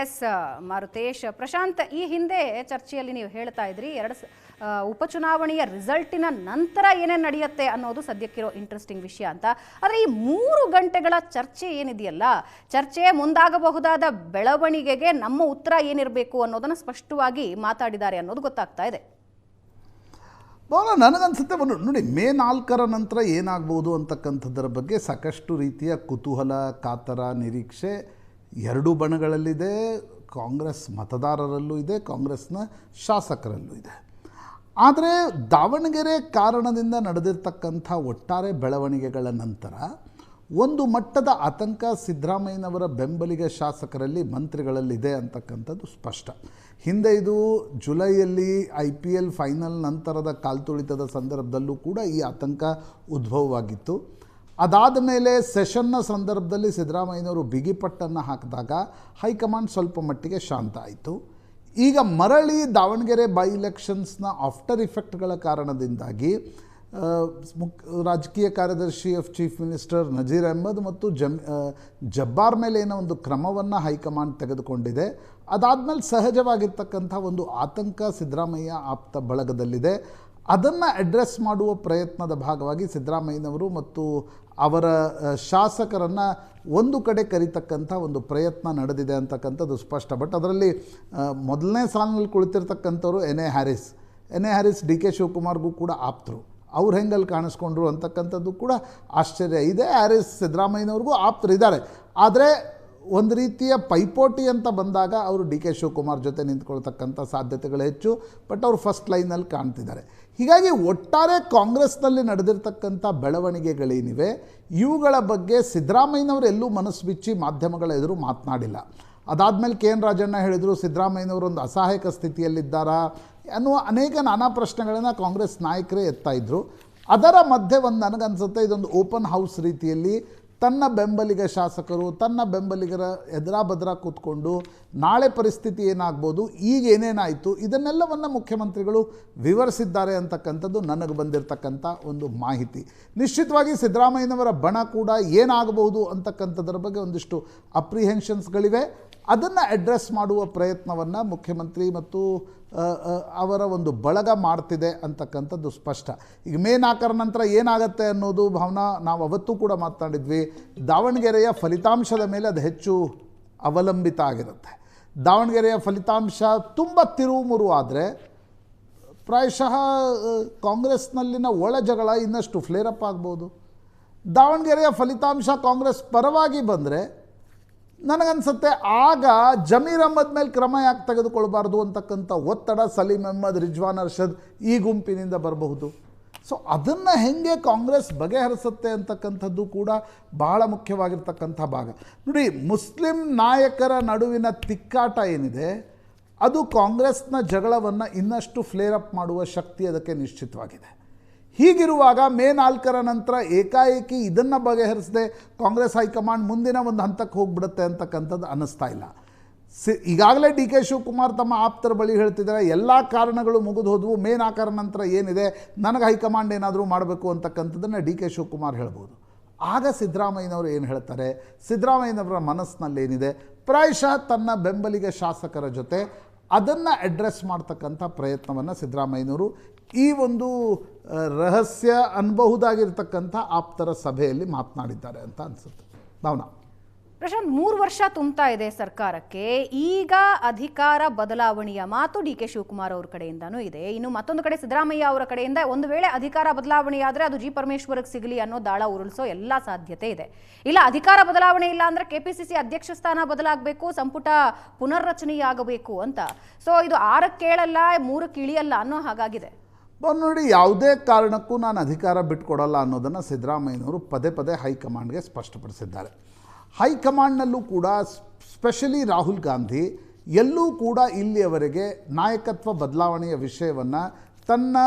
S Maruthesh. Prashant, ಈ ಹಿಂದೆ ಚರ್ಚೆಯಲ್ಲಿ ನೀವು ಹೇಳ್ತಾ ಇದ್ರಿ ಉಪಚುನಾವಣೆಯ ರಿಸಲ್ಟಿನ ನಂತರ ಏನೇನು ನಡೆಯುತ್ತೆ ಅನ್ನೋದು ಸದ್ಯಕ್ಕಿರೋ ಇಂಟ್ರೆಸ್ಟಿಂಗ್ ವಿಷಯ ಅಂತ. ಆದರೆ ಈ 3 ಗಂಟೆಗಳ ಚರ್ಚೆ ಏನಿದೆಯಲ್ಲ, ಚರ್ಚೆ ಮುಂದಾಗಬಹುದಾದ ಬೆಳವಣಿಗೆಗೆ ನಮ್ಮ ಉತ್ತರ ಏನಿರಬೇಕು ಅನ್ನೋದನ್ನು ಸ್ಪಷ್ಟವಾಗಿ ಮಾತಾಡಿದ್ದಾರೆ ಅನ್ನೋದು ಗೊತ್ತಾಗ್ತಾ ಇದೆ. ನನಗನ್ಸುತ್ತೆ ನೋಡಿ, ಮೇ 4ರ ನಂತರ ಏನಾಗ್ಬೋದು ಅಂತಕ್ಕಂಥದ್ದರ ಬಗ್ಗೆ ಸಾಕಷ್ಟು ರೀತಿಯ ಕುತೂಹಲ, ಕಾತರ, ನಿರೀಕ್ಷೆ ಎರಡೂ ಬಣಗಳಲ್ಲಿದೆ. ಕಾಂಗ್ರೆಸ್ ಮತದಾರರಲ್ಲೂ ಇದೆ, ಕಾಂಗ್ರೆಸ್ನ ಶಾಸಕರಲ್ಲೂ ಇದೆ. ಆದರೆ ದಾವಣಗೆರೆ ಕಾರಣದಿಂದ ನಡೆದಿರ್ತಕ್ಕಂಥ ಒಟ್ಟಾರೆ ಬೆಳವಣಿಗೆಗಳ ನಂತರ ಒಂದು ಮಟ್ಟದ ಆತಂಕ ಸಿದ್ದರಾಮಯ್ಯನವರ ಬೆಂಬಲಿಗ ಶಾಸಕರಲ್ಲಿ, ಮಂತ್ರಿಗಳಲ್ಲಿದೆ ಅಂತಕ್ಕಂಥದ್ದು ಸ್ಪಷ್ಟ. ಹಿಂದೆ ಇದು ಜುಲೈಯಲ್ಲಿ IPL ಫೈನಲ್ ನಂತರದ ಕಾಲ್ತುಳಿತದ ಸಂದರ್ಭದಲ್ಲೂ ಕೂಡ ಈ ಆತಂಕ ಉದ್ಭವವಾಗಿತ್ತು. ಅದಾದ ಮೇಲೆ ಸೆಷನ್ನ ಸಂದರ್ಭದಲ್ಲಿ ಸಿದ್ದರಾಮಯ್ಯನವರು ಬಿಗಿಪಟ್ಟನ್ನು ಹಾಕಿದಾಗ ಹೈಕಮಾಂಡ್ ಸ್ವಲ್ಪ ಮಟ್ಟಿಗೆ ಶಾಂತ ಆಯಿತು. ಈಗ ಮರಳಿ ದಾವಣಗೆರೆ ಬೈ ಇಲೆಕ್ಷನ್ಸ್ನ ಆಫ್ಟರ್ ಇಫೆಕ್ಟ್ಗಳ ಕಾರಣದಿಂದಾಗಿ ರಾಜಕೀಯ ಕಾರ್ಯದರ್ಶಿ of chief minister Nazeer Ahmed ಮತ್ತು ಜಬ್ಬಾರ್ ಮೇಲೆ ಏನೋ ಒಂದು ಕ್ರಮವನ್ನು ಹೈಕಮಾಂಡ್ ತೆಗೆದುಕೊಂಡಿದೆ. ಅದಾದಮೇಲೆ ಸಹಜವಾಗಿರ್ತಕ್ಕಂಥ ಒಂದು ಆತಂಕ ಸಿದ್ದರಾಮಯ್ಯ ಆಪ್ತ ಬಳಗದಲ್ಲಿದೆ. ಅದನ್ನು ಅಡ್ರೆಸ್ ಮಾಡುವ ಪ್ರಯತ್ನದ ಭಾಗವಾಗಿ ಸಿದ್ದರಾಮಯ್ಯನವರು ಮತ್ತು ಅವರ ಶಾಸಕರನ್ನು ಒಂದು ಕಡೆ ಕರೀತಕ್ಕಂಥ ಒಂದು ಪ್ರಯತ್ನ ನಡೆದಿದೆ ಅಂತಕ್ಕಂಥದ್ದು ಸ್ಪಷ್ಟ. ಬಟ್ ಅದರಲ್ಲಿ ಮೊದಲನೇ ಸಾಲಿನಲ್ಲಿ ಕುಳಿತಿರ್ತಕ್ಕಂಥವ್ರು N A Haris D K ಶಿವಕುಮಾರ್ಗೂ ಕೂಡ ಆಪ್ತರು. ಅವ್ರು ಹೆಂಗಲ್ಲಿ ಕಾಣಿಸ್ಕೊಂಡ್ರು ಅಂತಕ್ಕಂಥದ್ದು ಕೂಡ ಆಶ್ಚರ್ಯ ಇದೆ. ಹ್ಯಾರಿಸ್ ಸಿದ್ದರಾಮಯ್ಯನವ್ರಿಗೂ ಆಪ್ತರು ಇದ್ದಾರೆ. ಆದರೆ ಒಂದು ರೀತಿಯ ಪೈಪೋಟಿ ಅಂತ ಬಂದಾಗ ಅವರು ಡಿ ಕೆ ಶಿವಕುಮಾರ್ ಜೊತೆ ನಿಂತ್ಕೊಳ್ತಕ್ಕಂಥ ಸಾಧ್ಯತೆಗಳು ಹೆಚ್ಚು. ಬಟ್ ಅವರು ಫಸ್ಟ್ ಲೈನಲ್ಲಿ ಕಾಣ್ತಿದ್ದಾರೆ. ಹೀಗಾಗಿ ಒಟ್ಟಾರೆ ಕಾಂಗ್ರೆಸ್ನಲ್ಲಿ ನಡೆದಿರ್ತಕ್ಕಂಥ ಬೆಳವಣಿಗೆಗಳೇನಿವೆ ಇವುಗಳ ಬಗ್ಗೆ ಸಿದ್ದರಾಮಯ್ಯನವರು ಎಲ್ಲೂ ಮನಸ್ಸು ಬಿಚ್ಚಿ ಮಾಧ್ಯಮಗಳ ಎದುರು ಮಾತನಾಡಿಲ್ಲ. ಅದಾದಮೇಲೆ ಕೆ ಎನ್ ರಾಜಣ್ಣ ಹೇಳಿದರು ಸಿದ್ದರಾಮಯ್ಯನವರು ಒಂದು ಅಸಹಾಯಕ ಸ್ಥಿತಿಯಲ್ಲಿದ್ದಾರಾ ಅನ್ನುವ ಅನೇಕ ನಾನಾ ಪ್ರಶ್ನೆಗಳನ್ನು ಕಾಂಗ್ರೆಸ್ ನಾಯಕರೇ ಎತ್ತಾ ಇದ್ದರು. ಅದರ ಮಧ್ಯೆ ನನಗನ್ಸುತ್ತೆ ಇದೊಂದು ಓಪನ್ ಹೌಸ್ ರೀತಿಯಲ್ಲಿ ತನ್ನ ಬೆಂಬಲಿಗ ಶಾಸಕರು ತನ್ನ ಬೆಂಬಲಿಗರ ಎದುರಾಬದ್ರ ಕೂತ್ಕೊಂಡು ನಾಳೆ ಪರಿಸ್ಥಿತಿ ಏನಾಗ್ಬೋದು, ಈಗ ಏನೇನಾಯಿತು ಇದನ್ನೆಲ್ಲವನ್ನು ಮುಖ್ಯಮಂತ್ರಿಗಳು ವಿವರಿಸಿದ್ದಾರೆ ಅಂತಕ್ಕಂಥದ್ದು ನನಗೆ ಬಂದಿರತಕ್ಕಂಥ ಒಂದು ಮಾಹಿತಿ. ನಿಶ್ಚಿತವಾಗಿ ಸಿದ್ದರಾಮಯ್ಯನವರ ಬಣ ಕೂಡ ಏನಾಗಬಹುದು ಅಂತಕ್ಕಂಥದ್ರ ಬಗ್ಗೆ ಒಂದಿಷ್ಟು ಅಪ್ರಿಹೆನ್ಷನ್ಸ್ಗಳಿವೆ. ಅದನ್ನು ಅಡ್ರೆಸ್ ಮಾಡುವ ಪ್ರಯತ್ನವನ್ನು ಮುಖ್ಯಮಂತ್ರಿ ಮತ್ತು ಅವರ ಒಂದು ಬಳಗ ಮಾಡ್ತಿದೆ ಅಂತಕ್ಕಂಥದ್ದು ಸ್ಪಷ್ಟ. ಈಗ ಮೇ 4ರ ನಂತರ ಏನಾಗುತ್ತೆ ಅನ್ನೋದು ಭಾವನಾ ನಾವು ಅವತ್ತೂ ಕೂಡ ಮಾತನಾಡಿದ್ವಿ. ದಾವಣಗೆರೆಯ ಫಲಿತಾಂಶದ ಮೇಲೆ ಅದು ಹೆಚ್ಚು ಅವಲಂಬಿತ ಆಗಿರುತ್ತೆ. ದಾವಣಗೆರೆಯ ಫಲಿತಾಂಶ ತುಂಬ ತಿರುವುಮುರು ಆದರೆ ಪ್ರಾಯಶಃ ಕಾಂಗ್ರೆಸ್ನಲ್ಲಿನ ಒಳ ಜಗಳ ಇನ್ನಷ್ಟು ಫ್ಲೇರಪ್ ಆಗ್ಬೋದು. ದಾವಣಗೆರೆಯ ಫಲಿತಾಂಶ ಕಾಂಗ್ರೆಸ್ ಪರವಾಗಿ ಬಂದರೆ ನನಗನ್ಸುತ್ತೆ ಆಗ ಜಮೀರ್ ಅಹ್ಮದ್ ಮೇಲೆ ಕ್ರಮ ಯಾಕೆ ತೆಗೆದುಕೊಳ್ಬಾರ್ದು ಅಂತಕ್ಕಂಥ ಒತ್ತಡ ಸಲೀಂ ಅಹ್ಮದ್, ರಿಜ್ವಾನ್ ಅರ್ಷದ್ ಈ ಗುಂಪಿನಿಂದ ಬರಬಹುದು. ಸೊ ಅದನ್ನು ಹೇಗೆ ಕಾಂಗ್ರೆಸ್ ಬಗೆಹರಿಸುತ್ತೆ ಅಂತಕ್ಕಂಥದ್ದು ಕೂಡ ಬಹಳ ಮುಖ್ಯವಾಗಿರ್ತಕ್ಕಂಥ ಭಾಗ. ನೋಡಿ, ಮುಸ್ಲಿಂ ನಾಯಕರ ನಡುವಿನ ತಿಕ್ಕಾಟ ಏನಿದೆ ಅದು ಕಾಂಗ್ರೆಸ್ನ ಜಗಳವನ್ನು ಇನ್ನಷ್ಟು ಫ್ಲೇರಪ್ ಮಾಡುವ ಶಕ್ತಿ ಅದಕ್ಕೆ ನಿಶ್ಚಿತವಾಗಿದೆ. ಹೀಗಿರುವಾಗ ಮೇ 4ರ ನಂತರ ಏಕಾಏಕಿ ಇದನ್ನು ಬಗೆಹರಿಸದೆ ಕಾಂಗ್ರೆಸ್ ಹೈಕಮಾಂಡ್ ಮುಂದಿನ ಒಂದು ಹಂತಕ್ಕೆ ಹೋಗಿಬಿಡುತ್ತೆ ಅಂತಕ್ಕಂಥದ್ದು ಅನ್ನಿಸ್ತಾ ಇಲ್ಲ. ಈಗಾಗಲೇ ಡಿ ಕೆ ಶಿವಕುಮಾರ್ ತಮ್ಮ ಆಪ್ತರ ಬಳಿ ಹೇಳ್ತಿದ್ದಾರೆ ಎಲ್ಲ ಕಾರಣಗಳು ಮುಗಿದು ಹೋದವು, ಮೇ 4ರ ನಂತರ ಏನಿದೆ ನನಗೆ ಹೈಕಮಾಂಡ್ ಏನಾದರೂ ಮಾಡಬೇಕು ಅಂತಕ್ಕಂಥದ್ದನ್ನು ಡಿ ಕೆ ಶಿವಕುಮಾರ್ ಹೇಳ್ಬೋದು. ಆಗ ಸಿದ್ದರಾಮಯ್ಯನವರು ಏನು ಹೇಳ್ತಾರೆ, ಸಿದ್ದರಾಮಯ್ಯನವರ ಮನಸ್ಸಿನಲ್ಲೇನಿದೆ, ಪ್ರಾಯಶಃ ತನ್ನ ಬೆಂಬಲಿಗ ಶಾಸಕರ ಜೊತೆ ಅದನ್ನು ಅಡ್ರೆಸ್ ಮಾಡ್ತಕ್ಕಂಥ ಪ್ರಯತ್ನವನ್ನು ಸಿದ್ದರಾಮಯ್ಯನವರು ಈ ಒಂದು ರಹಸ್ಯ ಅನ್ಬಹುದಾಗಿರ್ತಕ್ಕಂಥ ಆಪ್ತರ ಸಭೆಯಲ್ಲಿ ಮಾತನಾಡಿದ್ದಾರೆ ಅಂತ ಅನಿಸುತ್ತೆ. ಭಾವನಾ. ಪ್ರಶಾಂತ್, 3 ವರ್ಷ ತುಂಬ್ತಾ ಇದೆ ಸರ್ಕಾರಕ್ಕೆ. ಈಗ ಅಧಿಕಾರ ಬದಲಾವಣೆಯ ಮಾತು ಡಿ ಕೆ ಶಿವಕುಮಾರ್ ಅವ್ರ ಕಡೆಯಿಂದನೂ ಇದೆ. ಇನ್ನು ಮತ್ತೊಂದು ಕಡೆ ಸಿದ್ದರಾಮಯ್ಯ ಅವರ ಕಡೆಯಿಂದ ಒಂದು ವೇಳೆ ಅಧಿಕಾರ ಬದಲಾವಣೆಯಾದರೆ ಅದು ಜಿ ಪರಮೇಶ್ವರ್ಗೆ ಸಿಗಲಿ ಅನ್ನೋ ದಾಳ ಉರುಳಿಸೋ ಎಲ್ಲ ಸಾಧ್ಯತೆ ಇದೆ. ಇಲ್ಲ ಅಧಿಕಾರ ಬದಲಾವಣೆ ಇಲ್ಲ ಅಂದರೆ KPCC ಅಧ್ಯಕ್ಷ ಸ್ಥಾನ ಬದಲಾಗಬೇಕು, ಸಂಪುಟ ಪುನರ್ರಚನೆಯಾಗಬೇಕು ಅಂತ. ಸೊ ಇದು 6ಕ್ಕೆ ಏಳಲ್ಲ 3ಕ್ಕೆ ಇಳಿಯಲ್ಲ ಅನ್ನೋ ಹಾಗಾಗಿದೆ. ನೋಡಿ, ಯಾವುದೇ ಕಾರಣಕ್ಕೂ ನಾನು ಅಧಿಕಾರ ಬಿಟ್ಕೊಡಲ್ಲ ಅನ್ನೋದನ್ನು ಸಿದ್ದರಾಮಯ್ಯನವರು ಪದೇ ಪದೇ ಹೈಕಮಾಂಡ್ಗೆ ಸ್ಪಷ್ಟಪಡಿಸಿದ್ದಾರೆ. ಹೈಕಮಾಂಡ್ನಲ್ಲೂ ಕೂಡ ಸ್ಪೆಷಲಿ ರಾಹುಲ್ ಗಾಂಧಿ ಎಲ್ಲೂ ಕೂಡ ಇಲ್ಲಿಯವರೆಗೆ ನಾಯಕತ್ವ ಬದಲಾವಣೆಯ ವಿಷಯವನ್ನು ತನ್ನ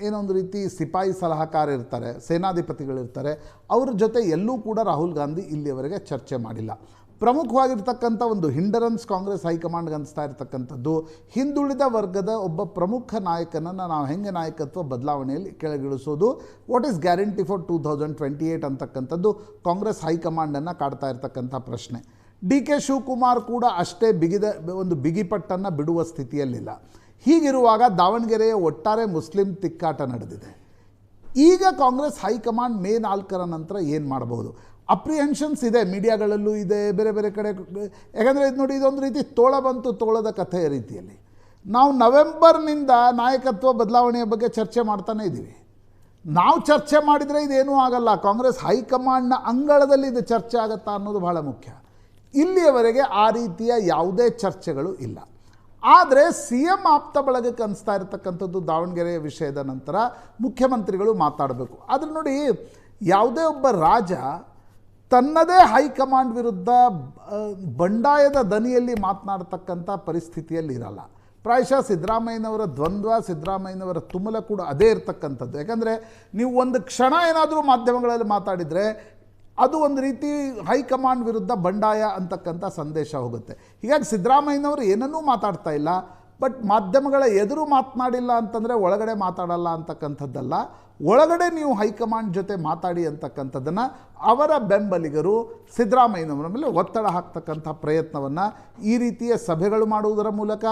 ಏನೊಂದು ರೀತಿ ಸಿಪಾಯಿ ಸಲಹಾಕಾರ ಇರ್ತಾರೆ, ಸೇನಾಧಿಪತಿಗಳಿರ್ತಾರೆ, ಅವ್ರ ಜೊತೆ ಎಲ್ಲೂ ಕೂಡ ರಾಹುಲ್ ಗಾಂಧಿ ಇಲ್ಲಿಯವರೆಗೆ ಚರ್ಚೆ ಮಾಡಿಲ್ಲ. ಪ್ರಮುಖವಾಗಿರ್ತಕ್ಕಂಥ ಒಂದು ಹಿಂಡರೆನ್ಸ್ ಕಾಂಗ್ರೆಸ್ ಹೈಕಮಾಂಡ್ಗೆ ಅನಿಸ್ತಾ ಇರ್ತಕ್ಕಂಥದ್ದು ಹಿಂದುಳಿದ ವರ್ಗದ ಒಬ್ಬ ಪ್ರಮುಖ ನಾಯಕನನ್ನು ನಾವು ಹೆಂಗೆ ನಾಯಕತ್ವ ಬದಲಾವಣೆಯಲ್ಲಿ ಕೆಳಗಿಳಿಸೋದು, ವಾಟ್ ಈಸ್ ಗ್ಯಾರಂಟಿ ಫಾರ್ 2028 ಅಂತಕ್ಕಂಥದ್ದು ಕಾಂಗ್ರೆಸ್ ಹೈಕಮಾಂಡನ್ನು ಕಾಡ್ತಾ ಇರ್ತಕ್ಕಂಥ ಪ್ರಶ್ನೆ. ಡಿ ಕೆ ಶಿವಕುಮಾರ್ ಕೂಡ ಅಷ್ಟೇ ಒಂದು ಬಿಗಿಪಟ್ಟನ್ನು ಬಿಡುವ ಸ್ಥಿತಿಯಲ್ಲಿಲ್ಲ. ಹೀಗಿರುವಾಗ ದಾವಣಗೆರೆಯ ಒಟ್ಟಾರೆ ಮುಸ್ಲಿಂ ತಿಕ್ಕಾಟ ನಡೆದಿದೆ. ಈಗ ಕಾಂಗ್ರೆಸ್ ಹೈಕಮಾಂಡ್ ಮೇ 4ರ ನಂತರ ಏನು ಮಾಡಬಹುದು? ಅಪ್ರಿಹೆನ್ಷನ್ಸ್ ಇದೆ, ಮೀಡಿಯಾಗಳಲ್ಲೂ ಇದೆ, ಬೇರೆ ಬೇರೆ ಕಡೆ. ಯಾಕಂದರೆ ಇದು ನೋಡಿ, ಇದೊಂದು ರೀತಿ ತೋಳ ಬಂತು ತೋಳದ ಕಥೆಯ ರೀತಿಯಲ್ಲಿ. ನಾವು ನವೆಂಬರ್ನಿಂದ ನಾಯಕತ್ವ ಬದಲಾವಣೆಯ ಬಗ್ಗೆ ಚರ್ಚೆ ಮಾಡ್ತಾನೇ ಇದ್ದೀವಿ. ನಾವು ಚರ್ಚೆ ಮಾಡಿದರೆ ಇದೇನೂ ಆಗಲ್ಲ, ಕಾಂಗ್ರೆಸ್ ಹೈಕಮಾಂಡ್ನ ಅಂಗಳದಲ್ಲಿ ಇದು ಚರ್ಚೆ ಆಗುತ್ತಾ ಅನ್ನೋದು ಬಹಳ ಮುಖ್ಯ. ಇಲ್ಲಿಯವರೆಗೆ ಆ ರೀತಿಯ ಯಾವುದೇ ಚರ್ಚೆಗಳು ಇಲ್ಲ. ಆದರೆ ಸಿ ಎಂ ಆಪ್ತ ಬಳಗಕ್ಕೆ ಅನಿಸ್ತಾ ಇರತಕ್ಕಂಥದ್ದು ದಾವಣಗೆರೆಯ ವಿಷಯದ ನಂತರ ಮುಖ್ಯಮಂತ್ರಿಗಳು ಮಾತಾಡಬೇಕು. ಆದರೆ ನೋಡಿ, ಯಾವುದೇ ಒಬ್ಬ ರಾಜ ತನ್ನದೇ ಹೈಕಮಾಂಡ್ ವಿರುದ್ಧ ಬಂಡಾಯದ ದನಿಯಲ್ಲಿ ಮಾತನಾಡ್ತಕ್ಕಂಥ ಪರಿಸ್ಥಿತಿಯಲ್ಲಿ ಇರಲ್ಲ. ಪ್ರಾಯಶಃ ಸಿದ್ದರಾಮಯ್ಯನವರ ದ್ವಂದ್ವ, ಸಿದ್ದರಾಮಯ್ಯನವರ ತುಮಲ ಕೂಡ ಅದೇ ಇರತಕ್ಕಂಥದ್ದು. ಯಾಕಂದರೆ ನೀವು ಒಂದು ಕ್ಷಣ ಏನಾದರೂ ಮಾಧ್ಯಮಗಳಲ್ಲಿ ಮಾತಾಡಿದರೆ ಅದು ಒಂದು ರೀತಿ ಹೈಕಮಾಂಡ್ ವಿರುದ್ಧ ಬಂಡಾಯ ಅಂತಕ್ಕಂಥ ಸಂದೇಶ ಹೋಗುತ್ತೆ. ಹೀಗಾಗಿ ಸಿದ್ದರಾಮಯ್ಯನವರು ಏನನ್ನೂ ಮಾತಾಡ್ತಾ ಇಲ್ಲ. ಬಟ್ ಮಾಧ್ಯಮಗಳ ಎದುರು ಮಾತನಾಡಿಲ್ಲ ಅಂತಂದರೆ ಒಳಗಡೆ ಮಾತಾಡಲ್ಲ ಅಂತಕ್ಕಂಥದ್ದಲ್ಲ. ಒಳಗಡೆ ನೀವು ಹೈಕಮಾಂಡ್ ಜೊತೆ ಮಾತಾಡಿ ಅಂತಕ್ಕಂಥದ್ದನ್ನು ಅವರ ಬೆಂಬಲಿಗರು ಸಿದ್ದರಾಮಯ್ಯನವರ ಮೇಲೆ ಒತ್ತಡ ಹಾಕ್ತಕ್ಕಂಥ ಪ್ರಯತ್ನವನ್ನು ಈ ರೀತಿಯ ಸಭೆಗಳು ಮಾಡುವುದರ ಮೂಲಕ,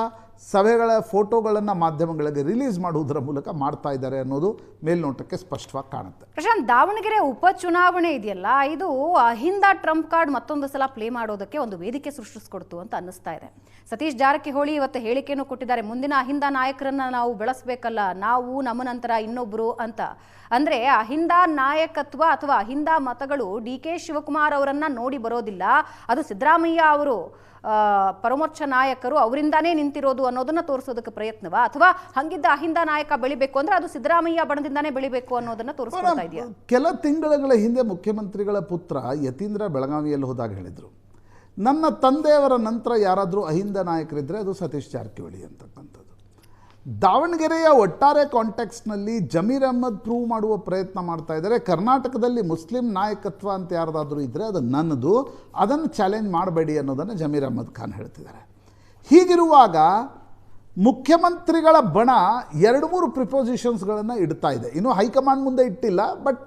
ಸಭೆಗಳ ಫೋಟೋಗಳನ್ನು ಮಾಧ್ಯಮಗಳಿಗೆ ರಿಲೀಸ್ ಮಾಡುವುದರ ಮೂಲಕ ಮಾಡ್ತಾ ಇದ್ದಾರೆ ಅನ್ನೋದು ಮೇಲ್ನೋಟಕ್ಕೆ ಸ್ಪಷ್ಟವಾಗಿ ಕಾಣುತ್ತೆ. ಪ್ರಶಾಂತ್, ದಾವಣಗೆರೆ ಉಪಚುನಾವಣೆ ಇದೆಯಲ್ಲ, ಇದು ಅಹಿಂದ ಟ್ರಂಪ್ ಕಾರ್ಡ್ ಮತ್ತೊಂದು ಸಲ ಪ್ಲೇ ಮಾಡೋದಕ್ಕೆ ಒಂದು ವೇದಿಕೆ ಸೃಷ್ಟಿಸ್ಕೊಡ್ತು ಅಂತ ಅನ್ನಿಸ್ತಾ ಇದೆ. ಸತೀಶ್ ಜಾರಕಿಹೊಳಿ ಇವತ್ತು ಹೇಳಿಕೆಯನ್ನು ಕೊಟ್ಟಿದ್ದಾರೆ, ಮುಂದಿನ ಅಹಿಂದ ನಾಯಕರನ್ನ ನಾವು ಬೆಳೆಸಬೇಕಲ್ಲ, ನಾವು ನಮ್ಮ ನಂತರ ಇನ್ನೊಬ್ಬರು ಅಂತ. ಅಂದರೆ ಅಹಿಂದ ನಾಯಕತ್ವ ಅಥವಾ ಅಹಿಂದ ಮತಗಳು ಡಿ ಕೆ ಶಿವಕುಮಾರ್ ಅವರನ್ನ ನೋಡಿ ಬರೋದಿಲ್ಲ, ಅದು ಸಿದ್ದರಾಮಯ್ಯ ಅವರು ಪರಮೋಚ್ಚ ನಾಯಕರು, ಅವರಿಂದಾನೇ ನಿಂತಿರೋದು ಅನ್ನೋದನ್ನ ತೋರಿಸೋದಕ್ಕೆ ಪ್ರಯತ್ನವಾ, ಅಥವಾ ಹಂಗಿದ್ದ ಅಹಿಂದ ನಾಯಕ ಬೆಳಿಬೇಕು ಅಂದ್ರೆ ಅದು ಸಿದ್ದರಾಮಯ್ಯ ಬಣದಿಂದಾನೇ ಬೆಳಿಬೇಕು ಅನ್ನೋದನ್ನ ತೋರಿಸ್ಕೊಳ್ತಾ ಇದೆಯಾ? ಕೆಲ ತಿಂಗಳ ಹಿಂದೆ ಮುಖ್ಯಮಂತ್ರಿಗಳ ಪುತ್ರ ಯತೀಂದ್ರ ಬೆಳಗಾವಿಯಲ್ಲಿ ಹೋದಾಗ ಹೇಳಿದರು, ನನ್ನ ತಂದೆಯವರ ನಂತರ ಯಾರಾದರೂ ಅಹಿಂದ ನಾಯಕರಿದ್ದರೆ ಅದು ಸತೀಶ್ ಜಾರಕಿಹೊಳಿ ಅಂತಕ್ಕಂಥದ್ದು. ದಾವಣಗೆರೆಯ ಒಟ್ಟಾರೆ ಕಾಂಟೆಕ್ಸ್ನಲ್ಲಿ ಜಮೀರ್ ಅಹ್ಮದ್ ಪ್ರೂವ್ ಮಾಡುವ ಪ್ರಯತ್ನ ಮಾಡ್ತಾ ಇದ್ದಾರೆ. ಕರ್ನಾಟಕದಲ್ಲಿ ಮುಸ್ಲಿಂ ನಾಯಕತ್ವ ಅಂತ ಯಾರ್ದಾದ್ರೂ ಇದ್ದರೆ ಅದು ನನ್ನದು, ಅದನ್ನು ಚಾಲೆಂಜ್ ಮಾಡಬೇಡಿ ಅನ್ನೋದನ್ನು ಜಮೀರ್ ಅಹ್ಮದ್ ಖಾನ್ ಹೇಳ್ತಿದ್ದಾರೆ. ಹೀಗಿರುವಾಗ ಮುಖ್ಯಮಂತ್ರಿಗಳ ಬಣ 2-3 ಪ್ರಿಪೋಸಿಷನ್ಸ್ಗಳನ್ನು ಇಡ್ತಾ ಇದೆ. ಇನ್ನೂ ಹೈಕಮಾಂಡ್ ಮುಂದೆ ಇಟ್ಟಿಲ್ಲ, ಬಟ್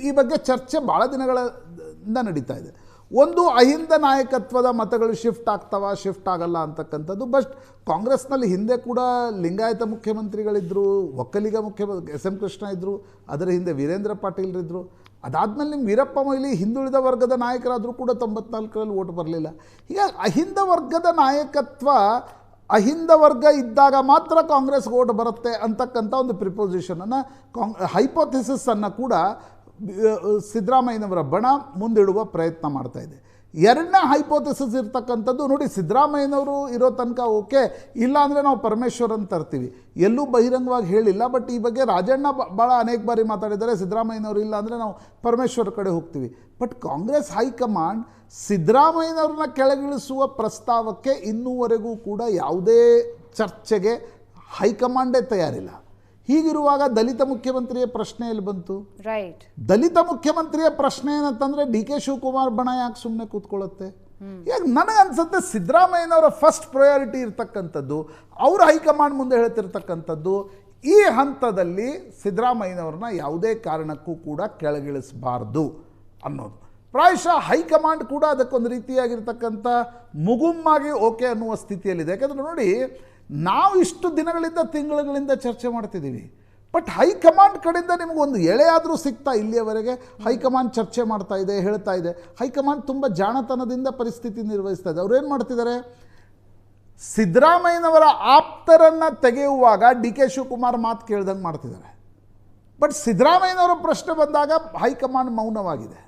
ಈ ಬಗ್ಗೆ ಚರ್ಚೆ ಭಾಳ ದಿನಗಳಿಂದ ನಡೀತಾ ಇದೆ. ಒಂದು, ಅಹಿಂದ ನಾಯಕತ್ವದ ಮತಗಳು ಶಿಫ್ಟ್ ಆಗ್ತವ, ಶಿಫ್ಟ್ ಆಗಲ್ಲ ಅಂತಕ್ಕಂಥದ್ದು. ಬಟ್ ಕಾಂಗ್ರೆಸ್ನಲ್ಲಿ ಹಿಂದೆ ಕೂಡ ಲಿಂಗಾಯತ ಮುಖ್ಯಮಂತ್ರಿಗಳಿದ್ದರು, ಒಕ್ಕಲಿಗ ಎಸ್ ಎಂ ಕೃಷ್ಣ ಇದ್ದರು, ಅದರ ಹಿಂದೆ ವೀರೇಂದ್ರ ಪಾಟೀಲ್ರಿದ್ದರು. ಅದಾದಮೇಲೆ ನಿಮ್ಮ ವೀರಪ್ಪ ಮೊಯ್ಲಿ ಹಿಂದುಳಿದ ವರ್ಗದ ನಾಯಕರಾದರೂ ಕೂಡ 94ರಲ್ಲಿ ಓಟ್ ಬರಲಿಲ್ಲ. ಹೀಗಾಗಿ ಅಹಿಂದ ವರ್ಗದ ನಾಯಕತ್ವ, ಅಹಿಂದ ವರ್ಗ ಇದ್ದಾಗ ಮಾತ್ರ ಕಾಂಗ್ರೆಸ್ಗೆ ಓಟ್ ಬರುತ್ತೆ ಅಂತಕ್ಕಂಥ ಒಂದು ಪ್ರಿಪೋಸಿಷನನ್ನು, ಹೈಪೋಥಿಸಿಸನ್ನು ಕೂಡ ಸಿದ್ದರಾಮಯ್ಯನವರ ಬಣ ಮುಂದಿಡುವ ಪ್ರಯತ್ನ ಮಾಡ್ತಾ ಇದೆ. ಎರಡನೇ ಹೈಪೋಥೆಸಿಸ್ ಇರ್ತಕ್ಕಂಥದ್ದು, ನೋಡಿ ಸಿದ್ದರಾಮಯ್ಯನವರು ಇರೋ ತನಕ ಓಕೆ, ಇಲ್ಲ ಅಂದರೆ ನಾವು ಪರಮೇಶ್ವರನ್ ತರ್ತೀವಿ. ಎಲ್ಲೂ ಬಹಿರಂಗವಾಗಿ ಹೇಳಿಲ್ಲ, ಬಟ್ ಈ ಬಗ್ಗೆ ರಾಜಣ್ಣ ಭಾಳ ಅನೇಕ ಬಾರಿ ಮಾತಾಡಿದ್ದಾರೆ, ಸಿದ್ದರಾಮಯ್ಯನವರು ಇಲ್ಲ ಅಂದರೆ ನಾವು ಪರಮೇಶ್ವರ ಕಡೆ ಹೋಗ್ತೀವಿ. ಬಟ್ ಕಾಂಗ್ರೆಸ್ ಹೈಕಮಾಂಡ್ ಸಿದ್ದರಾಮಯ್ಯನವ್ರನ್ನ ಕೆಳಗಿಳಿಸುವ ಪ್ರಸ್ತಾವಕ್ಕೆ ಇನ್ನೂವರೆಗೂ ಕೂಡ ಯಾವುದೇ ಚರ್ಚೆಗೆ ಹೈಕಮಾಂಡೇ ತಯಾರಿಲ್ಲ. ಹೀಗಿರುವಾಗ ದಲಿತ ಮುಖ್ಯಮಂತ್ರಿಯ ಪ್ರಶ್ನೆ ಎಲ್ಲಿ ಬಂತು? ರೈಟ್, ದಲಿತ ಮುಖ್ಯಮಂತ್ರಿಯ ಪ್ರಶ್ನೆ ಏನಂತಂದರೆ ಡಿ ಕೆ ಶಿವಕುಮಾರ್ ಬಣ ಯಾಕೆ ಸುಮ್ಮನೆ ಕೂತ್ಕೊಳ್ಳುತ್ತೆ? ಈಗ ನನಗನ್ಸುತ್ತೆ ಸಿದ್ದರಾಮಯ್ಯನವರ ಫಸ್ಟ್ ಪ್ರಯಾರಿಟಿ ಇರ್ತಕ್ಕಂಥದ್ದು, ಅವರು ಹೈಕಮಾಂಡ್ ಮುಂದೆ ಹೇಳ್ತಿರ್ತಕ್ಕಂಥದ್ದು, ಈ ಹಂತದಲ್ಲಿ ಸಿದ್ದರಾಮಯ್ಯನವ್ರನ್ನ ಯಾವುದೇ ಕಾರಣಕ್ಕೂ ಕೂಡ ಕೆಳಗಿಳಿಸಬಾರ್ದು ಅನ್ನೋದು. ಪ್ರಾಯಶಃ ಹೈಕಮಾಂಡ್ ಕೂಡ ಅದಕ್ಕೊಂದು ರೀತಿಯಾಗಿರ್ತಕ್ಕಂಥ ಮುಗುಮ್ಮಾಗಿ ಓಕೆ ಅನ್ನುವ ಸ್ಥಿತಿಯಲ್ಲಿದೆ. ಯಾಕಂದರೆ ನೋಡಿ, ನಾವು ಇಷ್ಟು ದಿನಗಳಿಂದ ತಿಂಗಳುಗಳಿಂದ ಚರ್ಚೆ ಮಾಡ್ತಿದ್ದೀವಿ, ಬಟ್ ಹೈಕಮಾಂಡ್ ಕಡೆಯಿಂದ ನಿಮಗೊಂದು ಎಳೆಯಾದರೂ ಸಿಗ್ತಾ? ಇಲ್ಲಿಯವರೆಗೆ ಹೈಕಮಾಂಡ್ ಚರ್ಚೆ ಮಾಡ್ತಾ ಇದೆ, ಹೇಳ್ತಾ ಇದೆ. ಹೈಕಮಾಂಡ್ ತುಂಬ ಜಾಣತನದಿಂದ ಪರಿಸ್ಥಿತಿ ನಿರ್ವಹಿಸ್ತಾ ಇದೆ. ಅವ್ರು ಏನು ಮಾಡ್ತಿದ್ದಾರೆ, ಸಿದ್ದರಾಮಯ್ಯನವರ ಆಪ್ತರನ್ನು ತೆಗೆಯುವಾಗ ಡಿ ಕೆ ಶಿವಕುಮಾರ್ ಮಾತು ಕೇಳ್ದಂಗೆ ಮಾಡ್ತಿದ್ದಾರೆ. ಬಟ್ ಸಿದ್ದರಾಮಯ್ಯನವರ ಪ್ರಶ್ನೆ ಬಂದಾಗ ಹೈಕಮಾಂಡ್ ಮೌನವಾಗಿದೆ.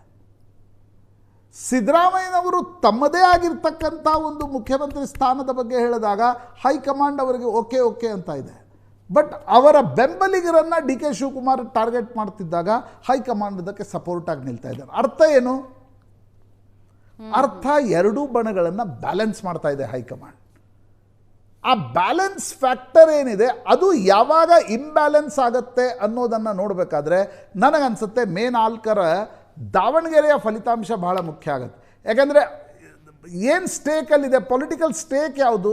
ಸಿದ್ದರಾಮಯ್ಯನವರು ತಮ್ಮದೇ ಆಗಿರ್ತಕ್ಕಂಥ ಒಂದು ಮುಖ್ಯಮಂತ್ರಿ ಸ್ಥಾನದ ಬಗ್ಗೆ ಹೇಳಿದಾಗ ಹೈಕಮಾಂಡ್ ಅವರಿಗೆ ಓಕೆ ಓಕೆ ಅಂತ ಇದೆ. ಬಟ್ ಅವರ ಬೆಂಬಲಿಗರನ್ನು ಡಿ ಕೆ ಶಿವಕುಮಾರ್ ಟಾರ್ಗೆಟ್ ಮಾಡ್ತಿದ್ದಾಗ ಹೈಕಮಾಂಡ್ ಅದಕ್ಕೆ ಸಪೋರ್ಟ್ ಆಗಿ ನಿಲ್ತಾ ಇದ್ದಾರೆ. ಅರ್ಥ ಏನು? ಅರ್ಥ ಎರಡೂ ಬಣಗಳನ್ನು ಬ್ಯಾಲೆನ್ಸ್ ಮಾಡ್ತಾ ಇದೆ ಹೈಕಮಾಂಡ್. ಆ ಬ್ಯಾಲೆನ್ಸ್ ಫ್ಯಾಕ್ಟರ್ ಏನಿದೆ ಅದು ಯಾವಾಗ ಇಂಬ್ಯಾಲೆನ್ಸ್ ಆಗುತ್ತೆ ಅನ್ನೋದನ್ನು ನೋಡಬೇಕಾದ್ರೆ ನನಗನ್ಸುತ್ತೆ ಮೇ 4ರ ದಾವಣಗೆರೆಯ ಫಲಿತಾಂಶ ಬಹಳ ಮುಖ್ಯ ಆಗುತ್ತೆ. ಯಾಕಂದರೆ ಏನು ಸ್ಟೇಕಲ್ಲಿದೆ, ಪೊಲಿಟಿಕಲ್ ಸ್ಟೇಕ್ ಯಾವುದು?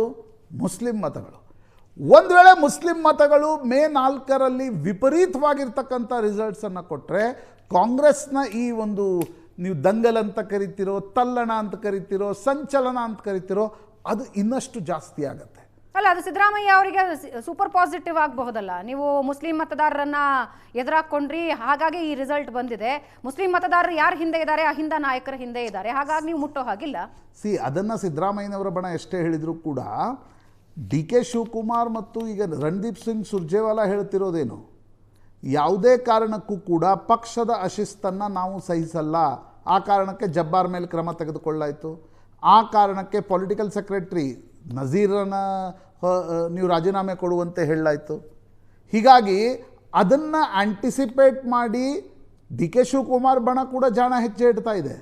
ಮುಸ್ಲಿಂ ಮತಗಳು. ಒಂದು ವೇಳೆ ಮುಸ್ಲಿಂ ಮತಗಳು ಮೇ 4ರಲ್ಲಿ ವಿಪರೀತವಾಗಿರ್ತಕ್ಕಂಥ ರಿಸಲ್ಟ್ಸನ್ನು ಕೊಟ್ಟರೆ ಕಾಂಗ್ರೆಸ್ನ ಈ ಒಂದು ನೀವು ದಂಗಲ್ ಅಂತ ಕರಿತಿರೋ, ತಲ್ಲಣ ಅಂತ ಕರಿತಿರೋ, ಸಂಚಲನ ಅಂತ ಕರಿತಿರೋ, ಅದು ಇನ್ನಷ್ಟು ಜಾಸ್ತಿ ಆಗುತ್ತೆ. ಅಲ್ಲ, ಅದು ಸಿದ್ದರಾಮಯ್ಯ ಅವರಿಗೆ ಸೂಪರ್ ಪಾಸಿಟಿವ್ ಆಗಬಹುದಲ್ಲ. ನೀವು ಮುಸ್ಲಿಂ ಮತದಾರರನ್ನ ಎದುರಾಕೊಂಡ್ರಿ, ಹಾಗಾಗಿ ಈ ರಿಸಲ್ಟ್ ಬಂದಿದೆ. ಮುಸ್ಲಿಂ ಮತದಾರರು ಯಾರು ಹಿಂದೆ ಇದ್ದಾರೆ, ಅಹಿಂದ ನಾಯಕರ ಹಿಂದೆ ಇದ್ದಾರೆ, ಹಾಗಾಗಿ ನೀವು ಮುಟ್ಟೋ ಹಾಗಿಲ್ಲ. ಅದನ್ನು ಸಿದ್ದರಾಮಯ್ಯನವರ ಬಣ ಎಷ್ಟೇ ಹೇಳಿದರೂ ಕೂಡ ಡಿ ಕೆ ಶಿವಕುಮಾರ್ ಮತ್ತು ಈಗ ರಣದೀಪ್ ಸಿಂಗ್ ಸುರ್ಜೇವಾಲಾ ಹೇಳ್ತಿರೋದೇನು, ಯಾವುದೇ ಕಾರಣಕ್ಕೂ ಕೂಡ ಪಕ್ಷದ ಅಶಿಸ್ತನ್ನು ನಾವು ಸಹಿಸಲ್ಲ, ಆ ಕಾರಣಕ್ಕೆ ಜಬ್ಬಾರ್ ಮೇಲೆ ಕ್ರಮ ತೆಗೆದುಕೊಳ್ಳಾಯಿತು, ಆ ಕಾರಣಕ್ಕೆ ಪೊಲಿಟಿಕಲ್ ಸೆಕ್ರೆಟ್ರಿ ನಜೀರನ ನೀವು ರಾಜೀನಾಮೆ ಕೊಡುವಂತೆ ಹೇಳಲಾಯಿತು. ಹೀಗಾಗಿ ಅದನ್ನು ಆಂಟಿಸಿಪೇಟ್ ಮಾಡಿ ಡಿ ಕೆ ಶಿವಕುಮಾರ್ ಬಣ ಕೂಡ ಜಾಣ ಹೆಜ್ಜೆ ಇಡ್ತಾ ಇದೆ.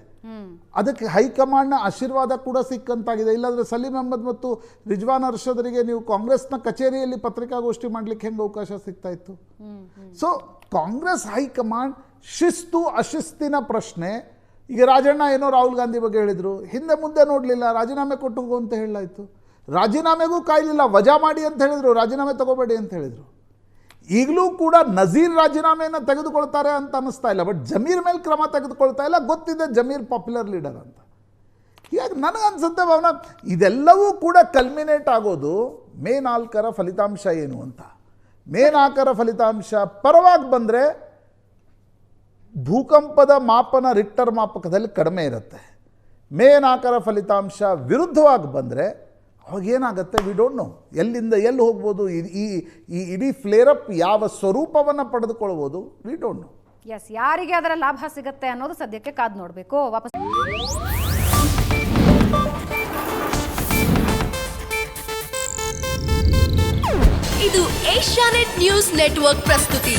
ಅದಕ್ಕೆ ಹೈಕಮಾಂಡ್ನ ಆಶೀರ್ವಾದ ಕೂಡ ಸಿಕ್ಕಂತಾಗಿದೆ. ಇಲ್ಲಾಂದರೆ ಸಲೀಂ ಅಹ್ಮದ್ ಮತ್ತು ರಿಜ್ವಾನ್ ಅರ್ಷದರಿಗೆ ನೀವು ಕಾಂಗ್ರೆಸ್ನ ಕಚೇರಿಯಲ್ಲಿ ಪತ್ರಿಕಾಗೋಷ್ಠಿ ಮಾಡಲಿಕ್ಕೆ ಹೆಂಗೆ ಅವಕಾಶ ಸಿಗ್ತಾ ಇತ್ತು? ಸೊ ಕಾಂಗ್ರೆಸ್ ಹೈಕಮಾಂಡ್ ಶಿಸ್ತು ಅಶಿಸ್ತಿನ ಪ್ರಶ್ನೆ. ಈಗ ರಾಜಣ್ಣ ಏನೋ ರಾಹುಲ್ ಗಾಂಧಿ ಬಗ್ಗೆ ಹೇಳಿದರು, ಹಿಂದೆ ಮುಂದೆ ನೋಡಲಿಲ್ಲ, ರಾಜೀನಾಮೆ ಕೊಟ್ಟು ಹೋಗು ಅಂತ ಹೇಳಲಾಯಿತು. ರಾಜೀನಾಮೆಗೂ ಕಾಯಲಿಲ್ಲ, ವಜಾ ಮಾಡಿ ಅಂತ ಹೇಳಿದರು, ರಾಜೀನಾಮೆ ತಗೋಬೇಡಿ ಅಂತ ಹೇಳಿದರು. ಈಗಲೂ ಕೂಡ ನಜೀರ್ ರಾಜೀನಾಮೆಯನ್ನು ತೆಗೆದುಕೊಳ್ತಾರೆ ಅಂತ ಅನ್ನಿಸ್ತಾ ಇಲ್ಲ, ಬಟ್ ಜಮೀರ್ ಮೇಲೆ ಕ್ರಮ ತೆಗೆದುಕೊಳ್ತಾ ಇಲ್ಲ. ಗೊತ್ತಿದೆ ಜಮೀರ್ ಪಾಪ್ಯುಲರ್ ಲೀಡರ್ ಅಂತ. ಹೀಗಾಗಿ ನನಗನ್ಸುತ್ತೆ ಭಾವನ, ಇದೆಲ್ಲವೂ ಕೂಡ ಕಲ್ಮಿನೇಟ್ ಆಗೋದು ಮೇ 4ರ ಫಲಿತಾಂಶ ಏನು ಅಂತ. ಮೇ 4ರ ಫಲಿತಾಂಶ ಪರವಾಗಿ ಬಂದರೆ ಭೂಕಂಪದ ಮಾಪನ ರಿಕ್ಟರ್ ಮಾಪಕದಲ್ಲಿ ಕಡಿಮೆ ಇರುತ್ತೆ. ಮೇ 4ರ ಫಲಿತಾಂಶ ವಿರುದ್ಧವಾಗಿ ಬಂದರೆ ಅವಾಗ ಏನಾಗುತ್ತೆ, ವಿ ಡೋಂಟ್ ನೋ. ಎಲ್ಲಿಂದ ಎಲ್ಲಿ ಹೋಗ್ಬೋದು, ಈ ಇಡೀ ಫ್ಲೇರಪ್ ಯಾವ ಸ್ವರೂಪವನ್ನು ಪಡೆದುಕೊಳ್ಬೋದು, ವಿ ಡೋಂಟ್ ನೋ. ಎಸ್, ಯಾರಿಗೆ ಅದರ ಲಾಭ ಸಿಗುತ್ತೆ ಅನ್ನೋದು ಸದ್ಯಕ್ಕೆ ಕಾದು ನೋಡಬೇಕು. ವಾಪಸ್ ಇದು ಏಷ್ಯಾನೆಟ್ ನ್ಯೂಸ್ ನೆಟ್ವರ್ಕ್ ಪ್ರಸ್ತುತಿ.